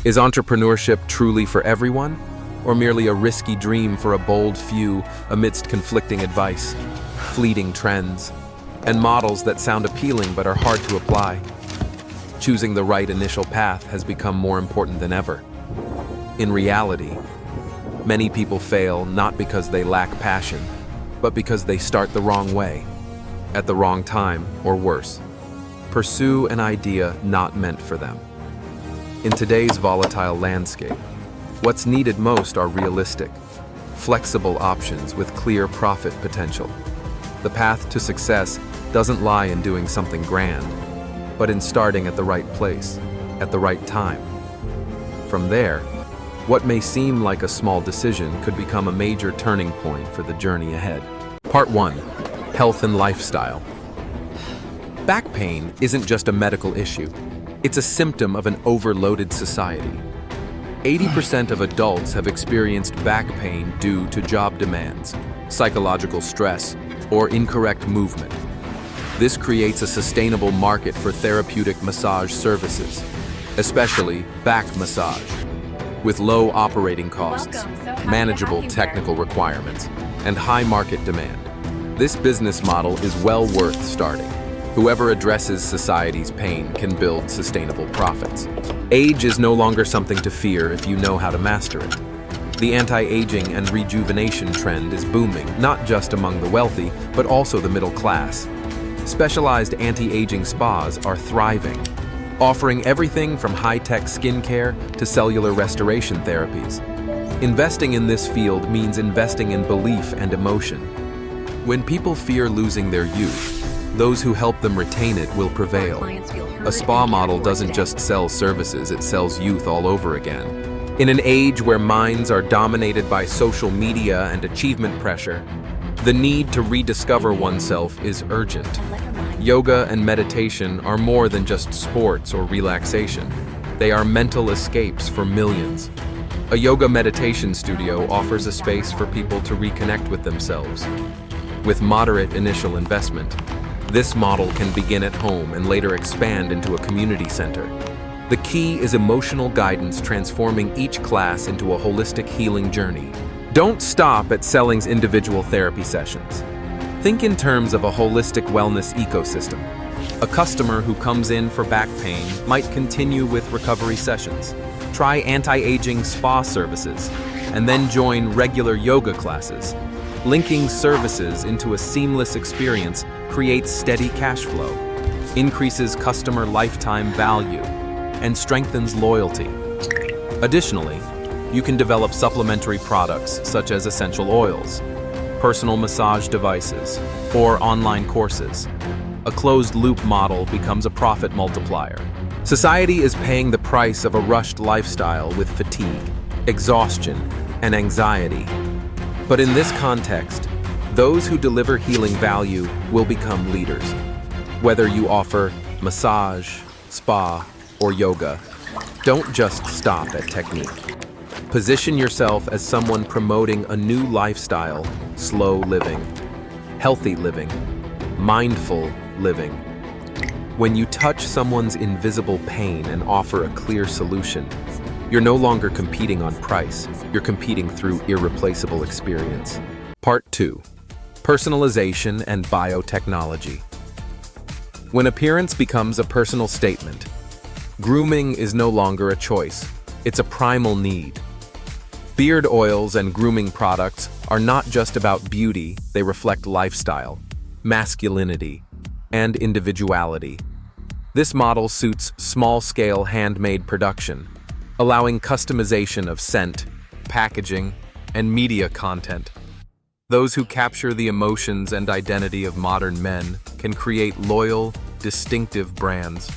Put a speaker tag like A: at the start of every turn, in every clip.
A: Is entrepreneurship truly for everyone, or merely a risky dream for a bold few amidst conflicting advice, fleeting trends, and models that sound appealing but are hard to apply? Choosing the right initial path has become more important than ever. In reality, many people fail not because they lack passion, but because they start the wrong way, at the wrong time, or worse, pursue an idea not meant for them. In today's volatile landscape, what's needed most are realistic, flexible options with clear profit potential. The path to success doesn't lie in doing something grand, but in starting at the right place, at the right time. From there, what may seem like a small decision could become a major turning point for the journey ahead. Part 1. Health and lifestyle. Back pain isn't just a medical issue. It's a symptom of an overloaded society. 80% of adults have experienced back pain due to job demands, psychological stress, or incorrect movement. This creates a sustainable market for therapeutic massage services, especially back massage. With low operating costs, manageable technical requirements, and high market demand, this business model is well worth starting. Whoever addresses society's pain can build sustainable profits. Age is no longer something to fear if you know how to master it. The anti-aging and rejuvenation trend is booming, not just among the wealthy, but also the middle class. Specialized anti-aging spas are thriving, offering everything from high-tech skincare to cellular restoration therapies. Investing in this field means investing in belief and emotion. When people fear losing their youth, those who help them retain it will prevail. A spa model doesn't just sell services, it sells youth all over again. In an age where minds are dominated by social media and achievement pressure, the need to rediscover oneself is urgent. Yoga and meditation are more than just sports or relaxation. They are mental escapes for millions. A yoga meditation studio offers a space for people to reconnect with themselves. With moderate initial investment, this model can begin at home and later expand into a community center. The key is emotional guidance, transforming each class into a holistic healing journey. Don't stop at selling individual therapy sessions. Think in terms of a holistic wellness ecosystem. A customer who comes in for back pain might continue with recovery sessions. Try anti-aging spa services, and then join regular yoga classes. Linking services into a seamless experience creates steady cash flow, increases customer lifetime value, and strengthens loyalty. Additionally, you can develop supplementary products such as essential oils, personal massage devices, or online courses. A closed-loop model becomes a profit multiplier. Society is paying the price of a rushed lifestyle with fatigue, exhaustion, and anxiety. But in this context, those who deliver healing value will become leaders. Whether you offer massage, spa, or yoga, don't just stop at technique. Position yourself as someone promoting a new lifestyle, slow living, healthy living, mindful living. When you touch someone's invisible pain and offer a clear solution, you're no longer competing on price, you're competing through irreplaceable experience. Part 2. Personalization and biotechnology. When appearance becomes a personal statement, grooming is no longer a choice, it's a primal need. Beard oils and grooming products are not just about beauty, they reflect lifestyle, masculinity, and individuality. This model suits small-scale handmade production, allowing customization of scent, packaging, and media content. Those who capture the emotions and identity of modern men can create loyal, distinctive brands.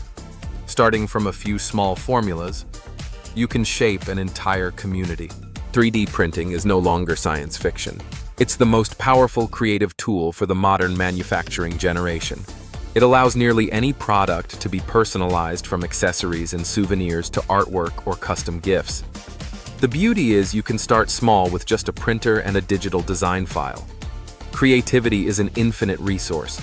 A: Starting from a few small formulas, you can shape an entire community. 3D printing is no longer science fiction. It's the most powerful creative tool for the modern manufacturing generation. It allows nearly any product to be personalized, from accessories and souvenirs to artwork or custom gifts. The beauty is you can start small with just a printer and a digital design file. Creativity is an infinite resource,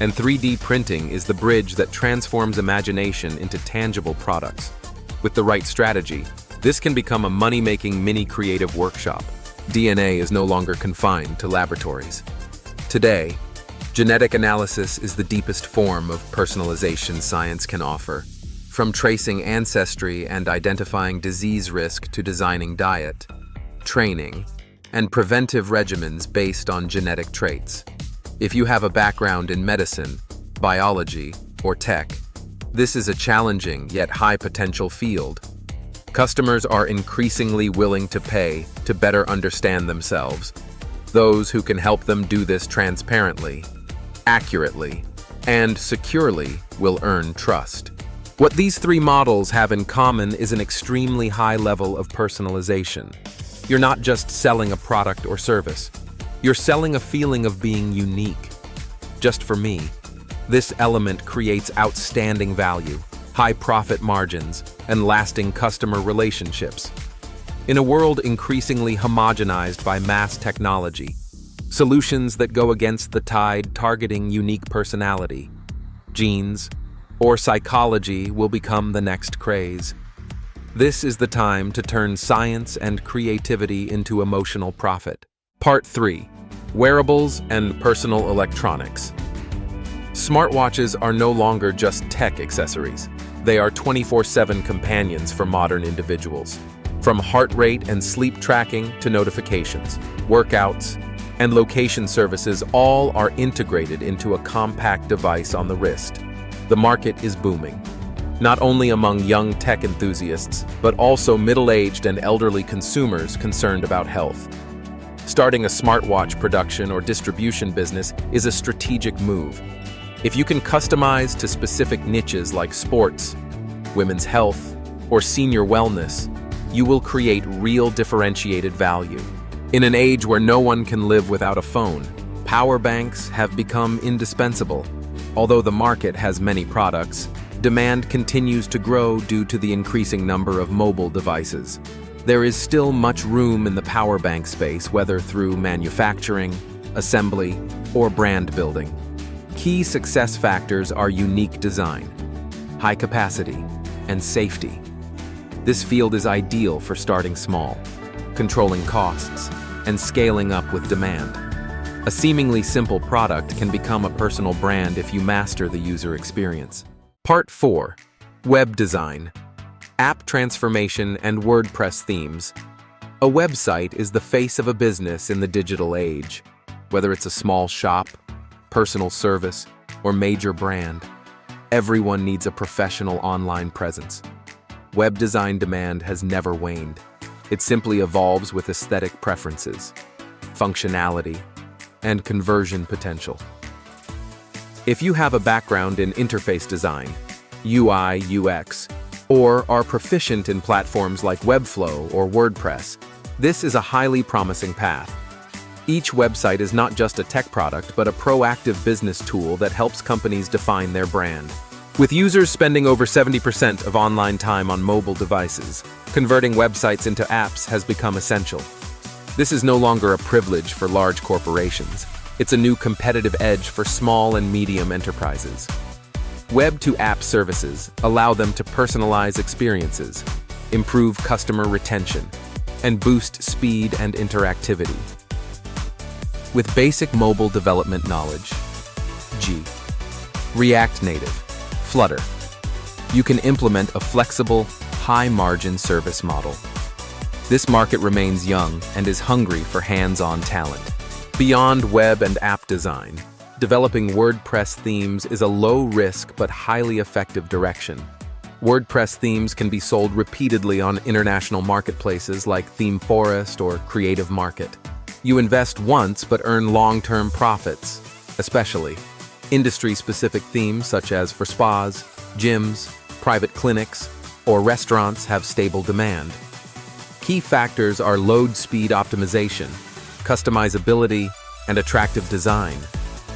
A: and 3D printing is the bridge that transforms imagination into tangible products. With the right strategy, This can become a money-making mini creative workshop. DNA is no longer confined to laboratories. Today, genetic analysis is the deepest form of personalization science can offer. From tracing ancestry and identifying disease risk to designing diet, training, and preventive regimens based on genetic traits. If you have a background in medicine, biology, or tech, this is a challenging yet high-potential field. Customers are increasingly willing to pay to better understand themselves. Those who can help them do this transparently, accurately, and securely will earn trust. What these three models have in common is an extremely high level of personalization. You're not just selling a product or service. You're selling a feeling of being unique. Just for me. This element creates outstanding value, high profit margins, and lasting customer relationships. In a world increasingly homogenized by mass technology, solutions that go against the tide targeting unique personality, genes, or psychology will become the next craze. This is the time to turn science and creativity into emotional profit. Part 3. Wearables and personal electronics. Smartwatches are no longer just tech accessories. They are 24/7 companions for modern individuals. From heart rate and sleep tracking to notifications, workouts, and location services, all are integrated into a compact device on the wrist. The market is booming, not only among young tech enthusiasts, but also middle-aged and elderly consumers concerned about health. Starting a smartwatch production or distribution business is a strategic move. If you can customize to specific niches like sports, women's health, or senior wellness, you will create real differentiated value. In an age where no one can live without a phone, power banks have become indispensable. Although the market has many products, demand continues to grow due to the increasing number of mobile devices. There is still much room in the power bank space, whether through manufacturing, assembly, or brand building. Key success factors are unique design, high capacity, and safety. This field is ideal for starting small, controlling costs, and scaling up with demand. A seemingly simple product can become a personal brand if you master the user experience. Part 4. Web design, app transformation, and WordPress themes. A website is the face of a business in the digital age. Whether it's a small shop, personal service, or major brand, everyone needs a professional online presence. Web design demand has never waned. It simply evolves with aesthetic preferences, functionality, and conversion potential. If you have a background in interface design, UI, UX, or are proficient in platforms like Webflow or WordPress, this is a highly promising path. Each website is not just a tech product, but a proactive business tool that helps companies define their brand. With users spending over 70% of online time on mobile devices, converting websites into apps has become essential. This is no longer a privilege for large corporations. It's a new competitive edge for small and medium enterprises. Web-to-app services allow them to personalize experiences, improve customer retention, and boost speed and interactivity. With basic mobile development knowledge, G. React Native, Flutter, you can implement a flexible, high-margin service model. This market remains young and is hungry for hands-on talent. Beyond web and app design, developing WordPress themes is a low-risk but highly effective direction. WordPress themes can be sold repeatedly on international marketplaces like ThemeForest or Creative Market. You invest once but earn long-term profits, especially industry-specific themes such as for spas, gyms, private clinics, or restaurants have stable demand. Key factors are load speed optimization, customizability, and attractive design.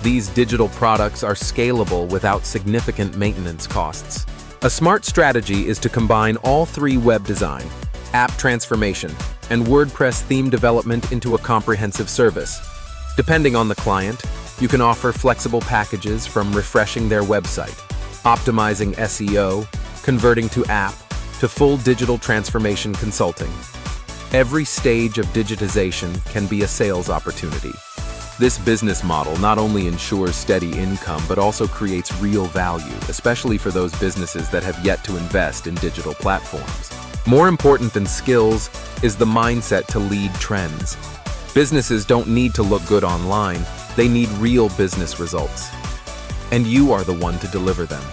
A: These digital products are scalable without significant maintenance costs. A smart strategy is to combine all three: web design, app transformation, and WordPress theme development into a comprehensive service. Depending on the client, you can offer flexible packages from refreshing their website, optimizing SEO, converting to app, to full digital transformation consulting. Every stage of digitization can be a sales opportunity. This business model not only ensures steady income but also creates real value, especially for those businesses that have yet to invest in digital platforms. More important than skills is the mindset to lead trends. Businesses don't need to look good online, they need real business results. And you are the one to deliver them.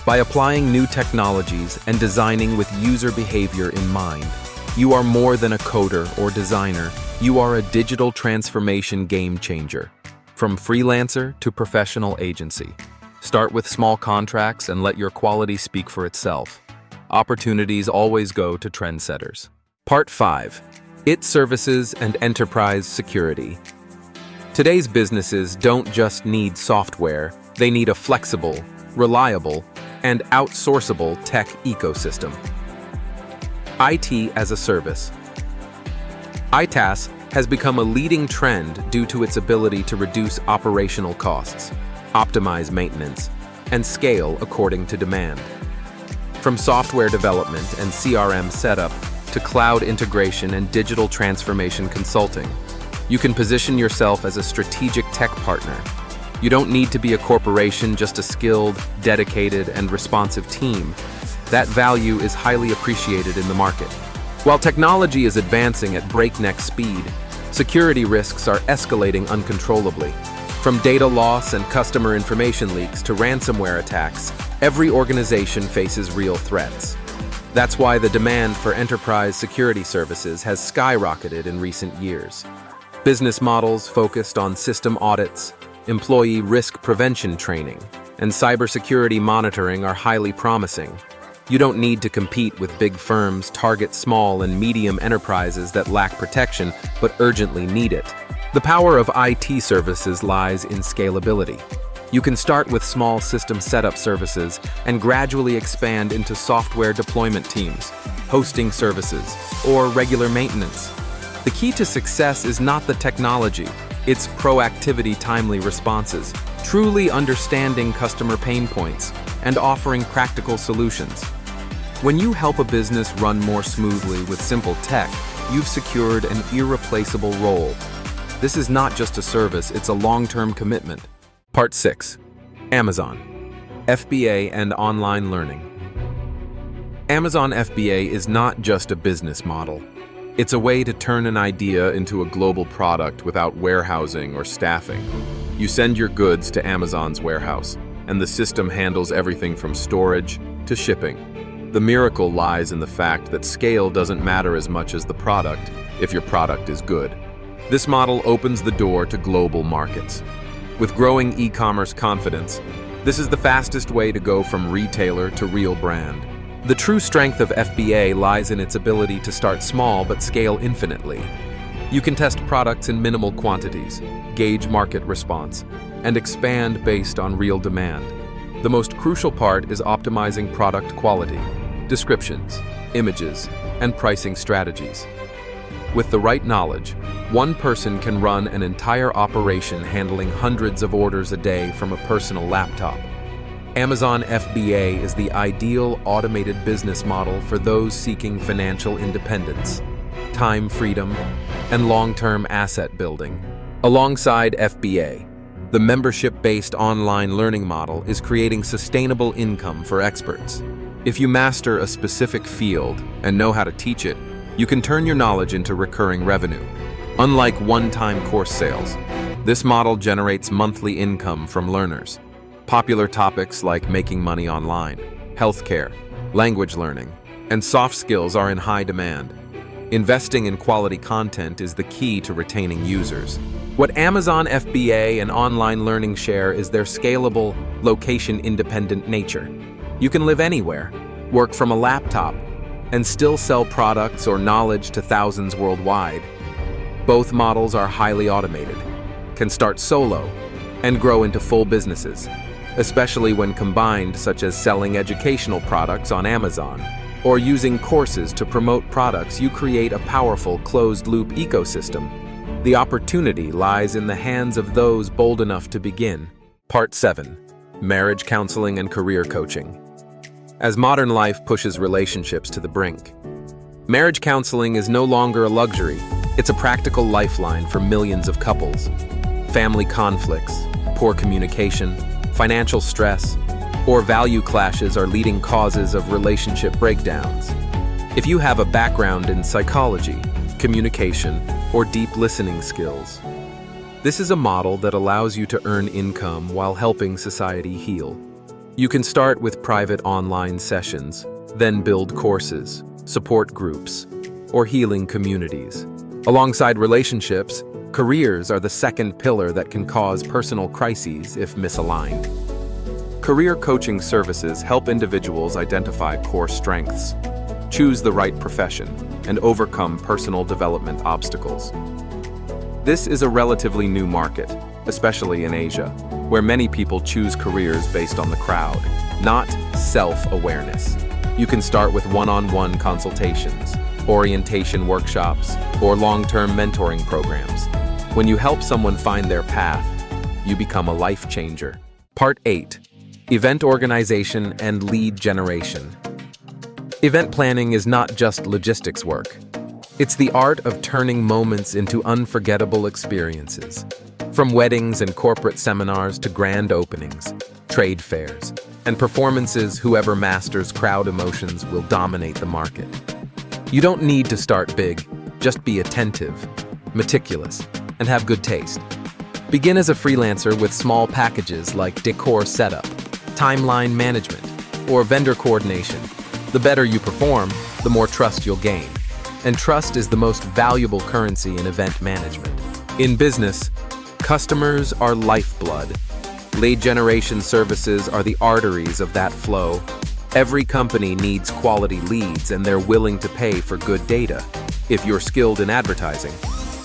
A: By applying new technologies and designing with user behavior in mind, you are more than a coder or designer, you are a digital transformation game changer. From freelancer to professional agency. Start with small contracts and let your quality speak for itself. Opportunities always go to trendsetters. Part 5. IT Services and Enterprise Security. Today's businesses don't just need software, they need a flexible, reliable, and outsourceable tech ecosystem. IT as a service. ITaaS has become a leading trend due to its ability to reduce operational costs, optimize maintenance, and scale according to demand. From software development and CRM setup to cloud integration and digital transformation consulting, you can position yourself as a strategic tech partner. You don't need to be a corporation, just a skilled, dedicated, and responsive team. That value is highly appreciated in the market. While technology is advancing at breakneck speed, security risks are escalating uncontrollably. From data loss and customer information leaks to ransomware attacks, every organization faces real threats. That's why the demand for enterprise security services has skyrocketed in recent years. Business models focused on system audits, employee risk prevention training, and cybersecurity monitoring are highly promising. You don't need to compete with big firms, target small and medium enterprises that lack protection but urgently need it. The power of IT services lies in scalability. You can start with small system setup services and gradually expand into software deployment teams, hosting services, or regular maintenance. The key to success is not the technology, it's proactivity, timely responses, truly understanding customer pain points, and offering practical solutions. When you help a business run more smoothly with simple tech, you've secured an irreplaceable role. This is not just a service, it's a long-term commitment. Part 6. Amazon, FBA and online learning. Amazon FBA is not just a business model. It's a way to turn an idea into a global product without warehousing or staffing. You send your goods to Amazon's warehouse, and the system handles everything from storage to shipping. The miracle lies in the fact that scale doesn't matter as much as the product if your product is good. This model opens the door to global markets. With growing e-commerce confidence, this is the fastest way to go from retailer to real brand. The true strength of FBA lies in its ability to start small but scale infinitely. You can test products in minimal quantities, gauge market response, and expand based on real demand. The most crucial part is optimizing product quality, descriptions, images, and pricing strategies. With the right knowledge, one person can run an entire operation handling hundreds of orders a day from a personal laptop. Amazon FBA is the ideal automated business model for those seeking financial independence, time freedom, and long-term asset building. Alongside FBA, the membership-based online learning model is creating sustainable income for experts. If you master a specific field and know how to teach it, you can turn your knowledge into recurring revenue. Unlike one-time course sales, this model generates monthly income from learners. Popular topics like making money online, healthcare, language learning, and soft skills are in high demand. Investing in quality content is the key to retaining users. What Amazon FBA and online learning share is their scalable, location-independent nature. You can live anywhere, work from a laptop, and still sell products or knowledge to thousands worldwide. Both models are highly automated, can start solo, and grow into full businesses, especially when combined, such as selling educational products on Amazon or using courses to promote products. You create a powerful closed-loop ecosystem. The opportunity lies in the hands of those bold enough to begin. Part 7. Marriage counseling and career coaching. as modern life pushes relationships to the brink. Marriage counseling is no longer a luxury, it's a practical lifeline for millions of couples. Family conflicts, poor communication, financial stress, or value clashes are leading causes of relationship breakdowns. If you have a background in psychology, communication, or deep listening skills, this is a model that allows you to earn income while helping society heal. You can start with private online sessions, then build courses, support groups, or healing communities. Alongside relationships, careers are the second pillar that can cause personal crises if misaligned. Career coaching services help individuals identify core strengths, choose the right profession, and overcome personal development obstacles. This is a relatively new market, especially in Asia, where many people choose careers based on the crowd, not self-awareness. You can start with one-on-one consultations, orientation workshops, or long-term mentoring programs. When you help someone find their path, you become a life changer. Part 8. Event organization and lead generation. Event planning is not just logistics work. It's the art of turning moments into unforgettable experiences. From weddings and corporate seminars to grand openings, trade fairs, and performances, whoever masters crowd emotions will dominate the market. You don't need to start big, just be attentive, meticulous, and have good taste. Begin as a freelancer with small packages like decor setup, timeline management, or vendor coordination. The better you perform, the more trust you'll gain. And trust is the most valuable currency in event management. In business, customers are lifeblood. Lead generation services are the arteries of that flow. Every company needs quality leads, and they're willing to pay for good data. If you're skilled in advertising,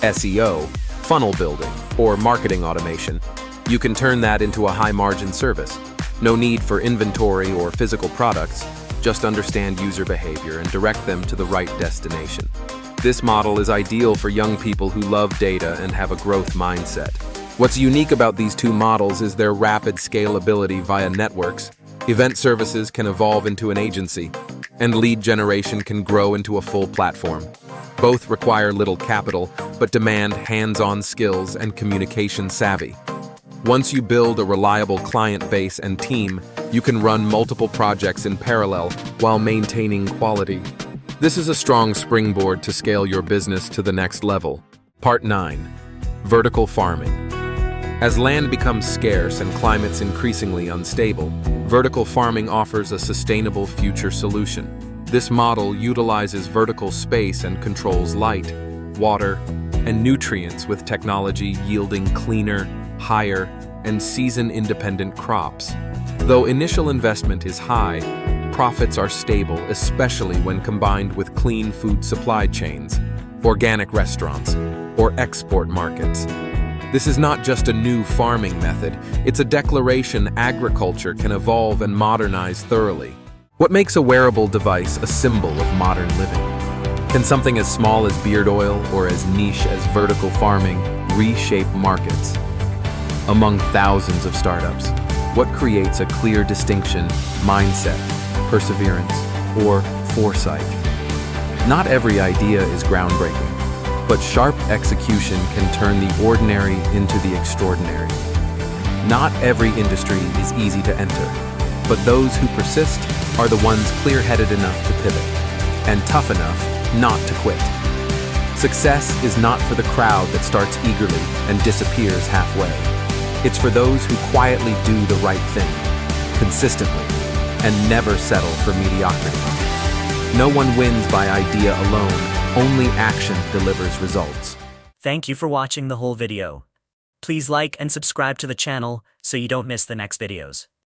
A: SEO, funnel building, or marketing automation, you can turn that into a high-margin service. No need for inventory or physical products, just understand user behavior and direct them to the right destination. This model is ideal for young people who love data and have a growth mindset. What's unique about these two models is their rapid scalability via networks. Event services can evolve into an agency, and lead generation can grow into a full platform. Both require little capital, but demand hands-on skills and communication savvy. Once you build a reliable client base and team, you can run multiple projects in parallel while maintaining quality. This is a strong springboard to scale your business to the next level. Part 9. Vertical farming. As land becomes scarce and climates increasingly unstable, vertical farming offers a sustainable future solution. This model utilizes vertical space and controls light, water, and nutrients with technology yielding cleaner, higher, and season-independent crops. Though initial investment is high, profits are stable, especially when combined with clean food supply chains, organic restaurants, or export markets. This is not just a new farming method, it's a declaration agriculture can evolve and modernize thoroughly. What makes a wearable device a symbol of modern living? Can something as small as beard oil or as niche as vertical farming reshape markets? Among thousands of startups, what creates a clear distinction, mindset, perseverance, or foresight? Not every idea is groundbreaking, but sharp execution can turn the ordinary into the extraordinary. Not every industry is easy to enter, but those who persist are the ones clear-headed enough to pivot and tough enough not to quit. Success is not for the crowd that starts eagerly and disappears halfway. It's for those who quietly do the right thing, consistently, and never settle for mediocrity. No one wins by idea alone, only action delivers results.
B: Thank you for watching the whole video. Please like and subscribe to the channel so you don't miss the next videos.